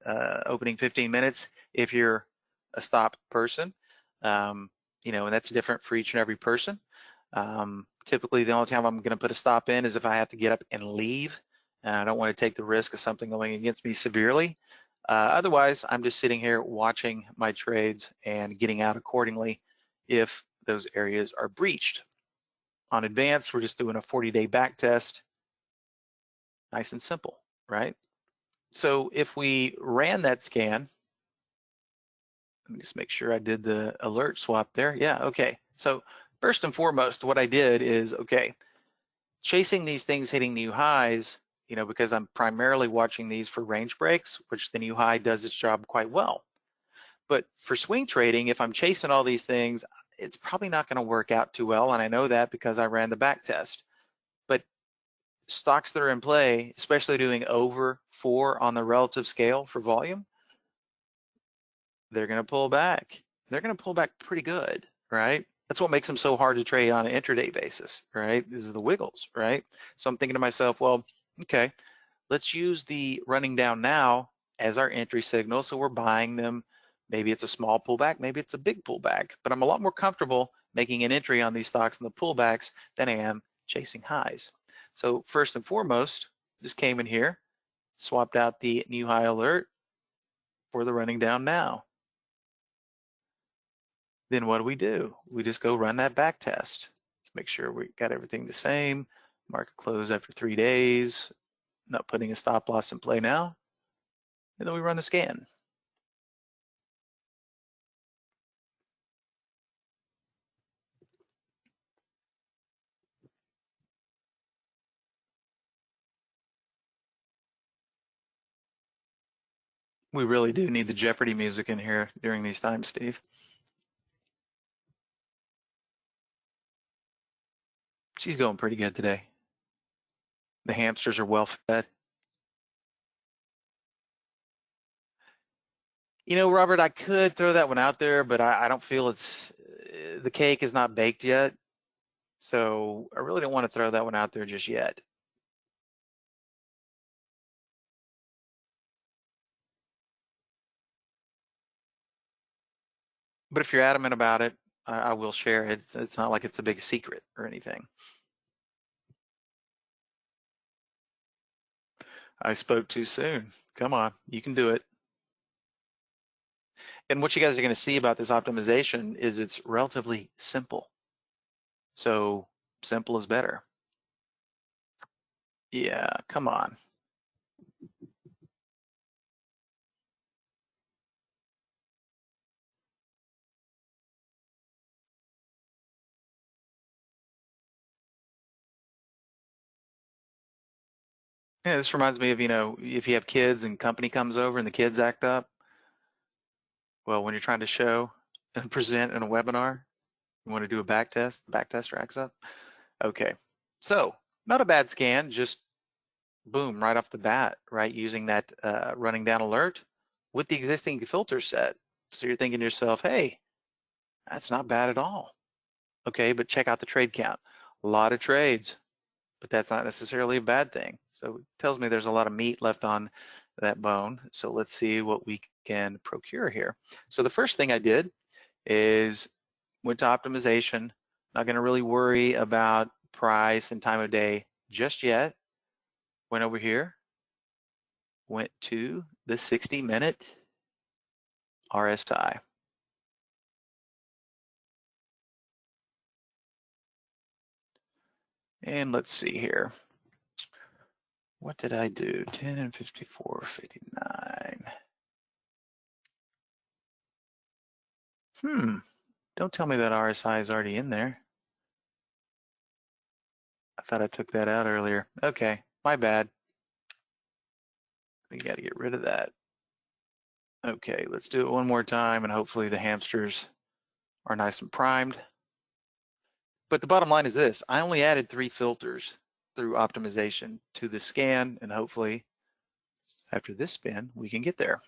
Speaker 2: opening 15 minutes if you're a stop person, and that's different for each and every person. Typically the only time I'm going to put a stop in is if I have to get up and leave, and I don't want to take the risk of something going against me severely. Otherwise, I'm just sitting here watching my trades and getting out accordingly if those areas are breached. On advanced, we're just doing a 40-day back test. Nice and simple, right? So if we ran that scan, let me just make sure I did the alert swap there. Yeah, okay. So first and foremost, what I did is, okay, chasing these things hitting new highs, because I'm primarily watching these for range breaks, which the new high does its job quite well. But for swing trading, if I'm chasing all these things, it's probably not going to work out too well, and I know that because I ran the back test. But stocks that are in play, especially doing over 4 on the relative scale for volume, they're going to pull back. They're going to pull back pretty good, right? That's what makes them so hard to trade on an intraday basis, right? This is the wiggles, right? So I'm thinking to myself, well, okay, let's use the running down now as our entry signal. So we're buying them. Maybe it's a small pullback, maybe it's a big pullback, but I'm a lot more comfortable making an entry on these stocks in the pullbacks than I am chasing highs. So first and foremost, just came in here, swapped out the new high alert for the running down now. Then what do? We just go run that back test. Let's make sure we got everything the same. Market close after 3 days, not putting a stop loss in play now. And then we run the scan. We really do need the Jeopardy music in here during these times, Steve. She's going pretty good today. The hamsters are well fed. You know, Robert, I could throw that one out there, but I don't feel the cake is not baked yet. So I really don't want to throw that one out there just yet. But if you're adamant about it, I will share it. It's not like it's a big secret or anything. I spoke too soon. Come on, you can do it. And what you guys are going to see about this optimization is it's relatively simple. So simple is better. Yeah, come on. Yeah, this reminds me of, you know, if you have kids and company comes over and the kids act up, well, when you're trying to show and present in a webinar, you want to do a back test, the back test acts up. Okay, so not a bad scan, just boom, right off the bat, right? Using that running down alert with the existing filter set. So you're thinking to yourself, hey, that's not bad at all. Okay, but check out the trade count. A lot of trades, but that's not necessarily a bad thing. So it tells me there's a lot of meat left on that bone. So let's see what we can procure here. So the first thing I did is went to optimization. Not going to really worry about price and time of day just yet. Went over here, went to the 60-minute RSI. And let's see here. What did I do? 10 and 54.59. Don't tell me that RSI is already in there. I thought I took that out earlier. Okay, my bad. We got to get rid of that. Okay, let's do it one more time and hopefully the hamsters are nice and primed. But the bottom line is this, I only added 3 filters through optimization to the scan, and hopefully after this spin, we can get there.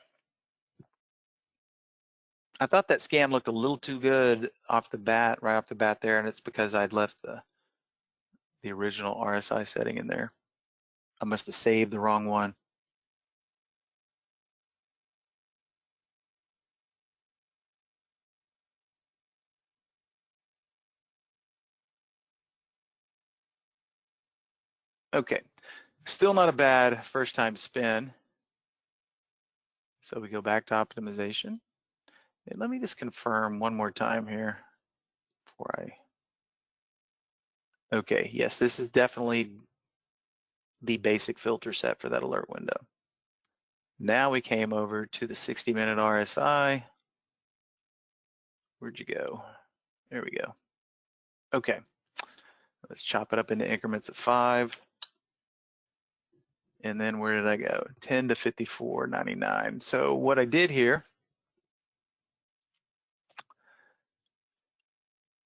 Speaker 2: I thought that scan looked a little too good off the bat, right off the bat there, and it's because I'd left the original RSI setting in there. I must have saved the wrong one. Okay, still not a bad first time spin. So we go back to optimization. And let me just confirm one more time here before okay, yes, this is definitely the basic filter set for that alert window. Now we came over to the 60-minute RSI. Where'd you go? There we go. Okay, let's chop it up into increments of 5. And then where did I go? 10 to 54.99. So what I did here,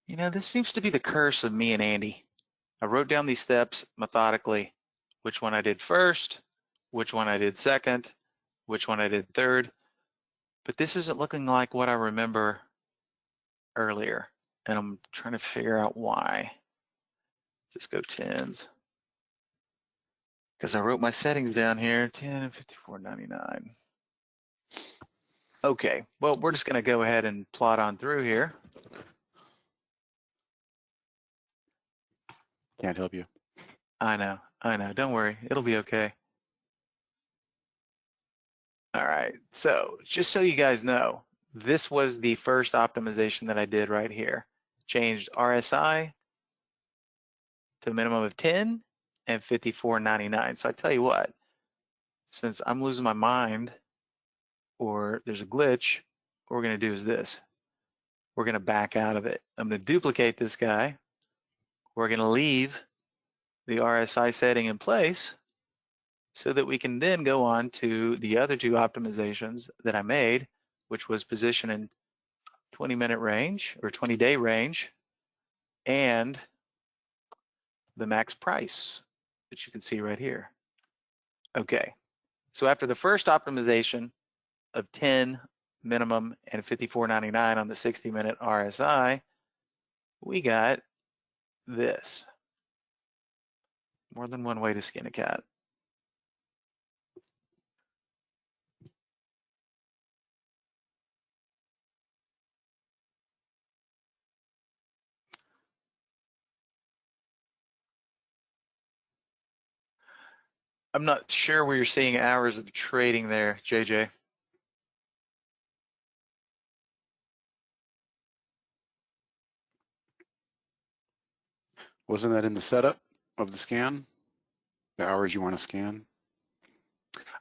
Speaker 2: you know, this seems to be the curse of me and Andy. I wrote down these steps methodically, which one I did first, which one I did second, which one I did third, but this isn't looking like what I remember earlier, and I'm trying to figure out why. Let's just go 10s. Because I wrote my settings down here, 10 and 54.99. Okay, well, we're just gonna go ahead and plot on through here.
Speaker 3: Can't help you.
Speaker 2: I know. Don't worry. It'll be okay. All right. So just so you guys know, this was the first optimization that I did right here. Changed RSI to a minimum of 10 and 54.99. So I tell you what, since I'm losing my mind or there's a glitch, what we're going to do is this. We're going to back out of it. I'm going to duplicate this guy. We're going to leave the RSI setting in place so that we can then go on to the other two optimizations that I made, which was position in 20-minute range or 20-day range and the max price that you can see right here. Okay, so after the first optimization of 10 minimum and 54.99 on the 60-minute RSI, we got this. More than one way to skin a cat. I'm not sure where you're seeing hours of trading there, JJ.
Speaker 3: Wasn't that in the setup of the scan? The hours you want to scan?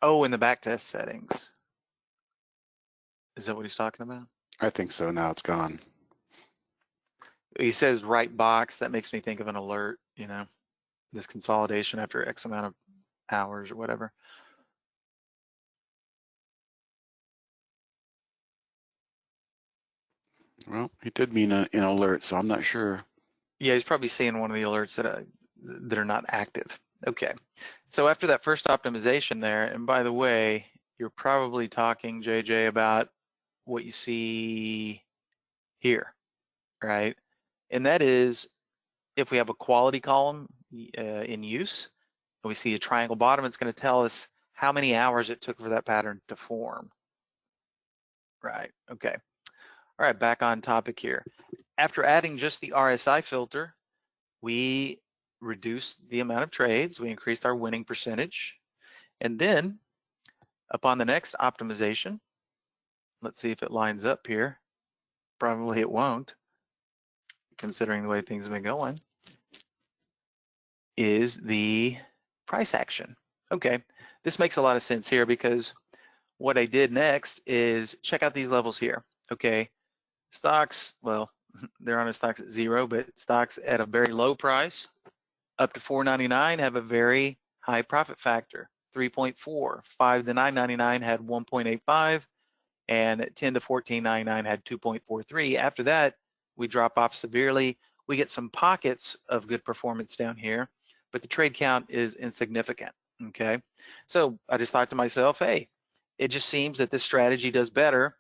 Speaker 2: Oh, in the backtest settings. Is that what he's talking about?
Speaker 3: I think so. Now it's gone.
Speaker 2: He says right box. That makes me think of an alert, you know, this consolidation after X amount of hours or whatever.
Speaker 3: Well, he did mean an alert, so I'm not sure.
Speaker 2: Yeah, he's probably seeing one of the alerts that are not active. Okay, so after that first optimization there, and by the way, you're probably talking, JJ, about what you see here, right? And that is if we have a quality column in use, and we see a triangle bottom, it's going to tell us how many hours it took for that pattern to form. Right, okay. All right, back on topic here. After adding just the RSI filter, we reduced the amount of trades, we increased our winning percentage, and then upon the next optimization, let's see if it lines up here. Probably it won't, considering the way things have been going, is the price action. Okay, this makes a lot of sense here because what I did next is check out these levels here. Okay, stocks, well, they're on a stocks at 0, but stocks at a very low price up to $4.99 have a very high profit factor, 3.4. 5 to 9.99 had 1.85, and 10 to 14.99 had 2.43. After that, we drop off severely. We get some pockets of good performance down here, but the trade count is insignificant. Okay, so I just thought to myself, hey, it just seems that this strategy does better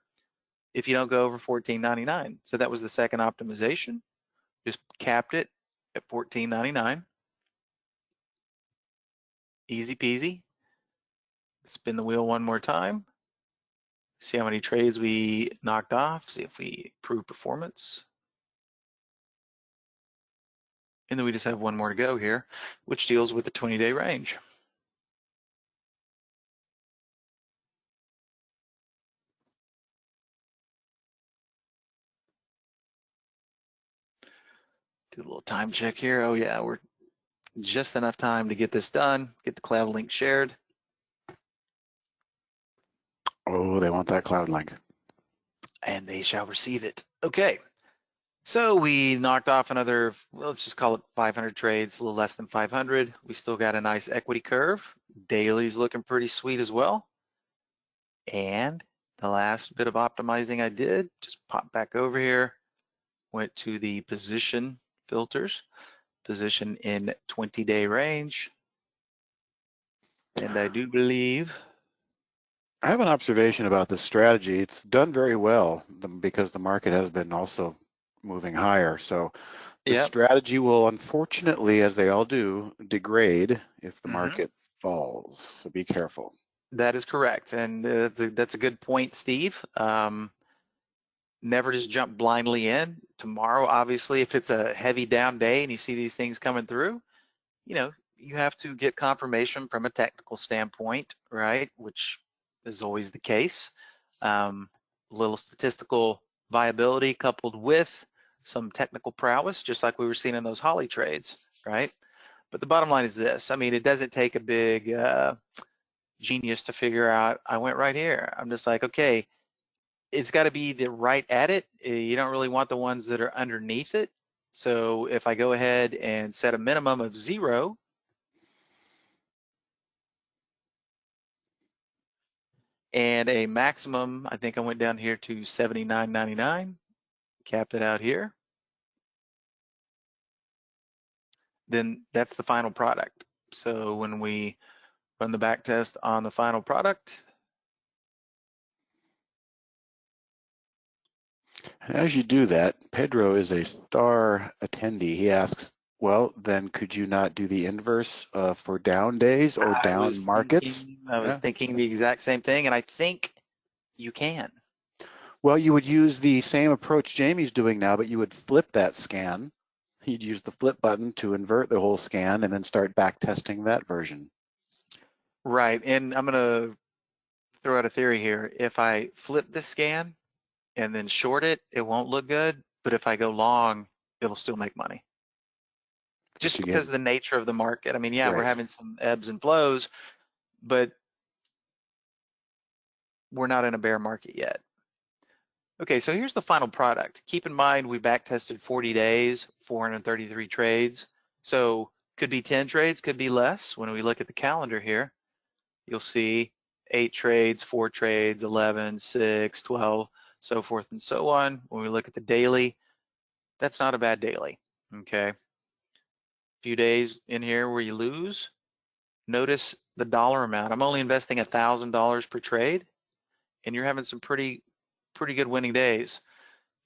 Speaker 2: if you don't go over 14.99. So that was the second optimization. Just capped it at 14.99. Easy peasy. Spin the wheel one more time. See how many trades we knocked off. See if we improve performance. And then we just have one more to go here, which deals with the 20-day range. Do a little time check here. Oh yeah, we're just enough time to get this done, get the cloud link shared.
Speaker 3: Oh, they want that cloud link.
Speaker 2: And they shall receive it. Okay, so we knocked off another, well, let's just call it 500 trades, a little less than 500. We still got a nice equity curve. Daily's looking pretty sweet as well. And the last bit of optimizing I did, just pop back over here, went to the position filters, position in 20-day range. And I do believe.
Speaker 3: I have an observation about this strategy. It's done very well because the market has been also moving higher. So the strategy will, unfortunately, as they all do, degrade if the market falls. So be careful.
Speaker 2: That is correct. And that's a good point, Steve. never just jump blindly in. Tomorrow, obviously, if it's a heavy down day and you see these things coming through, you know, you have to get confirmation from a technical standpoint, right? Which is always the case. Little statistical viability coupled with some technical prowess, just like we were seeing in those Holly trades, right? But the bottom line is this. I mean, it doesn't take a big genius to figure out, I went right here. I'm just like, okay, it's got to be the right at it. You don't really want the ones that are underneath it. So if I go ahead and set a minimum of 0, and a maximum, I think I went down here to 79.99, capped it out here, then that's the final product. So when we run the back test on the final product,
Speaker 3: As you do that, Pedro is a star attendee. He asks, well, then could you not do the inverse for down days or down markets?
Speaker 2: I was thinking the exact same thing, and I think you can.
Speaker 3: Well, you would use the same approach Jamie's doing now, but you would flip that scan. You'd use the flip button to invert the whole scan and then start back testing that version.
Speaker 2: Right, and I'm gonna throw out a theory here. If I flip the scan and then short it, it won't look good, but if I go long, it'll still make money. Just because of the nature of the market. I mean, yeah, we're having some ebbs and flows, but we're not in a bear market yet. Okay, so here's the final product. Keep in mind, we back tested 40 days, 433 trades. So could be 10 trades, could be less. When we look at the calendar here, you'll see 8 trades, 4 trades, 11, 6, 12, so forth and so on. When we look at the daily, that's not a bad daily, okay? Few days in here where you lose. Notice the dollar amount. I'm only investing $1,000 per trade, and you're having some pretty good winning days.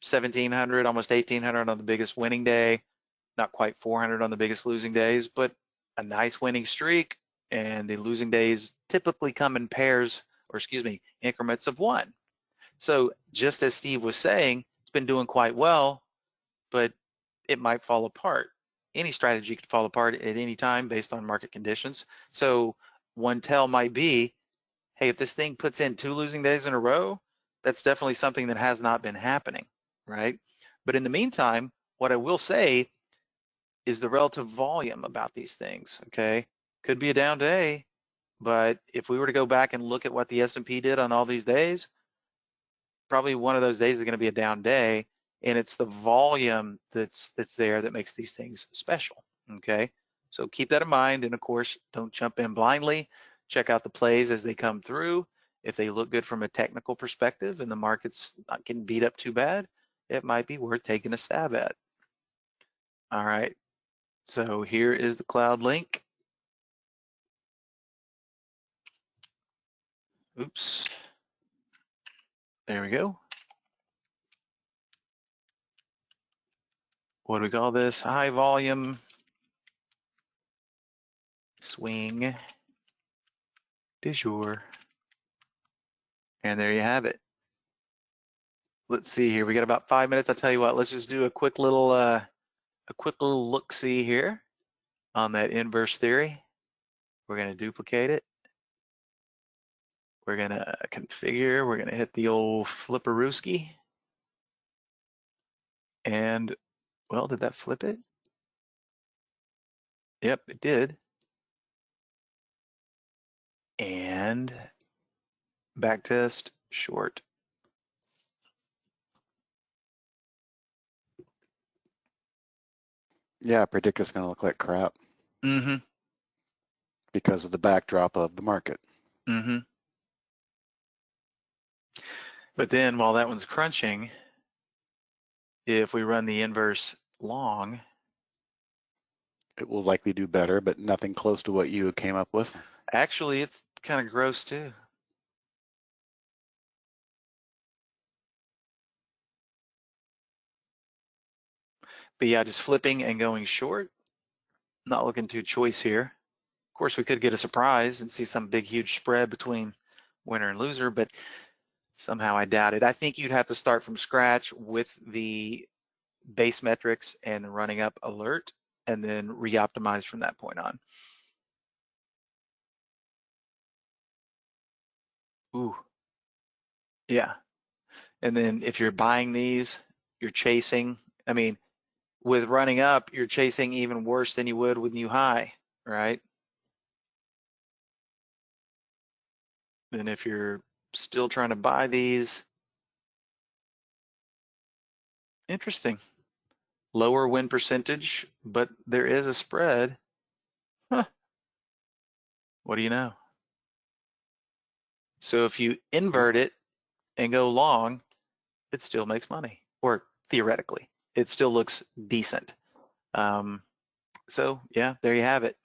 Speaker 2: 1,700, almost 1,800 on the biggest winning day, not quite 400 on the biggest losing days, but a nice winning streak. And the losing days typically come in pairs, or excuse me, increments of 1. So just as Steve was saying, it's been doing quite well, but it might fall apart. Any strategy could fall apart at any time based on market conditions. So one tell might be, hey, if this thing puts in 2 losing days in a row, that's definitely something that has not been happening, right? But in the meantime, what I will say is the relative volume about these things, okay? Could be a down day, but if we were to go back and look at what the S&P did on all these days, probably one of those days is going to be a down day, and it's the volume that's there that makes these things special, okay? So keep that in mind, and of course, don't jump in blindly. Check out the plays as they come through. If they look good from a technical perspective and the market's not getting beat up too bad, it might be worth taking a stab at. All right, so here is the cloud link. Oops, there we go. What do we call this? High volume swing du jour. And there you have it. Let's see here. We got about 5 minutes. I'll tell you what. Let's just do a quick little look-see here on that inverse theory. We're going to duplicate it. We're going to configure. We're going to hit the old flipperooski. And well, did that flip it? Yep, it did. And backtest short.
Speaker 3: Yeah, I predict it's going to look like crap.
Speaker 2: Mm-hmm.
Speaker 3: Because of the backdrop of the market.
Speaker 2: Mm-hmm. But then while that one's crunching, if we run the inverse long,
Speaker 3: it will likely do better, but nothing close to what you came up with.
Speaker 2: Actually, it's kind of gross too. But yeah, just flipping and going short. Not looking too choice here. Of course, we could get a surprise and see some big, huge spread between winner and loser, but Somehow I doubt it. I think you'd have to start from scratch with the base metrics and running up alert and then re-optimize from that point on. Ooh, yeah. And then if you're buying these, you're chasing. I mean, with running up, you're chasing even worse than you would with new high, right? And if you're still trying to buy these, interesting. Lower win percentage, but there is a spread. Huh. What do you know? So if you invert it and go long, it still makes money, or theoretically, it still looks decent. So yeah, there you have it.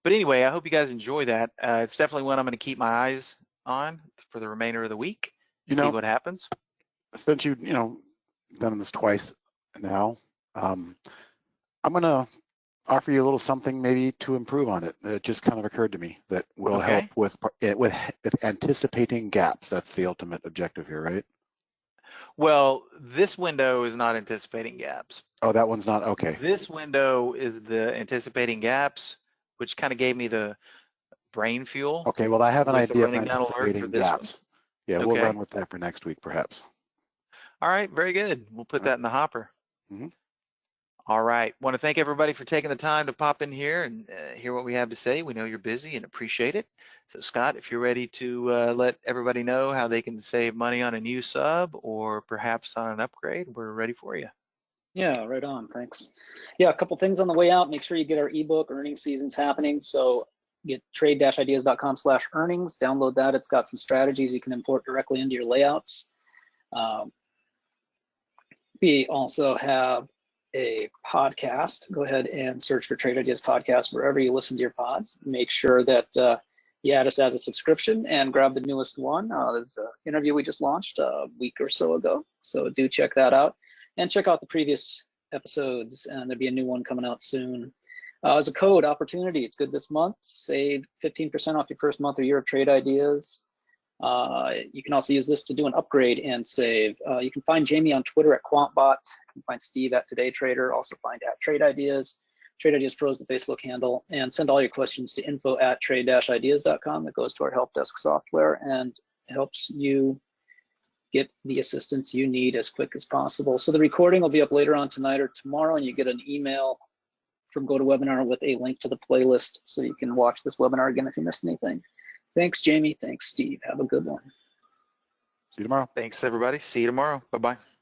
Speaker 2: But anyway, I hope you guys enjoy that. It's definitely one I'm going to keep my eyes on for the remainder of the week. See what happens.
Speaker 3: Since you've done this twice now, I'm going to offer you a little something maybe to improve on it. It just kind of occurred to me that will help with anticipating gaps. That's the ultimate objective here, right?
Speaker 2: Well, this window is not anticipating gaps.
Speaker 3: Oh, that one's not, okay.
Speaker 2: This window is the anticipating gaps, which kind of gave me the brain fuel.
Speaker 3: Okay, well, I have an idea for
Speaker 2: anticipating
Speaker 3: for gaps. Yeah, we'll run with that for next week, perhaps.
Speaker 2: All right, very good. We'll put that in the hopper.
Speaker 3: Mm-hmm.
Speaker 2: All right. Want to thank everybody for taking the time to pop in here and hear what we have to say. We know you're busy and appreciate it. So Scott, if you're ready to let everybody know how they can save money on a new sub or perhaps on an upgrade, we're ready for you.
Speaker 1: Yeah, right on. Thanks. Yeah, a couple things on the way out. Make sure you get our ebook, Earnings Season's Happening. So get trade-ideas.com/earnings. Download that. It's got some strategies you can import directly into your layouts. We also have a podcast. Go ahead and search for Trade Ideas Podcast wherever you listen to your pods. Make sure that you add us as a subscription and grab the newest one. There's an interview we just launched a week or so ago. So do check that out. And check out the previous episodes, and there'll be a new one coming out soon. As a code, opportunity, it's good this month. Save 15% off your first month or year of Trade Ideas. You can also use this to do an upgrade and save. You can find Jamie on Twitter at QuantBot. You can find Steve at Today Trader. Also find at Trade Ideas. Trade Ideas Pro is the Facebook handle. And send all your questions to info@trade-ideas.com. That goes to our help desk software and helps you get the assistance you need as quick as possible. So the recording will be up later on tonight or tomorrow, and you get an email from GoToWebinar with a link to the playlist so you can watch this webinar again if you missed anything. Thanks, Jamie. Thanks, Steve. Have a good one.
Speaker 3: See you tomorrow.
Speaker 2: Thanks, everybody. See you tomorrow. Bye-bye.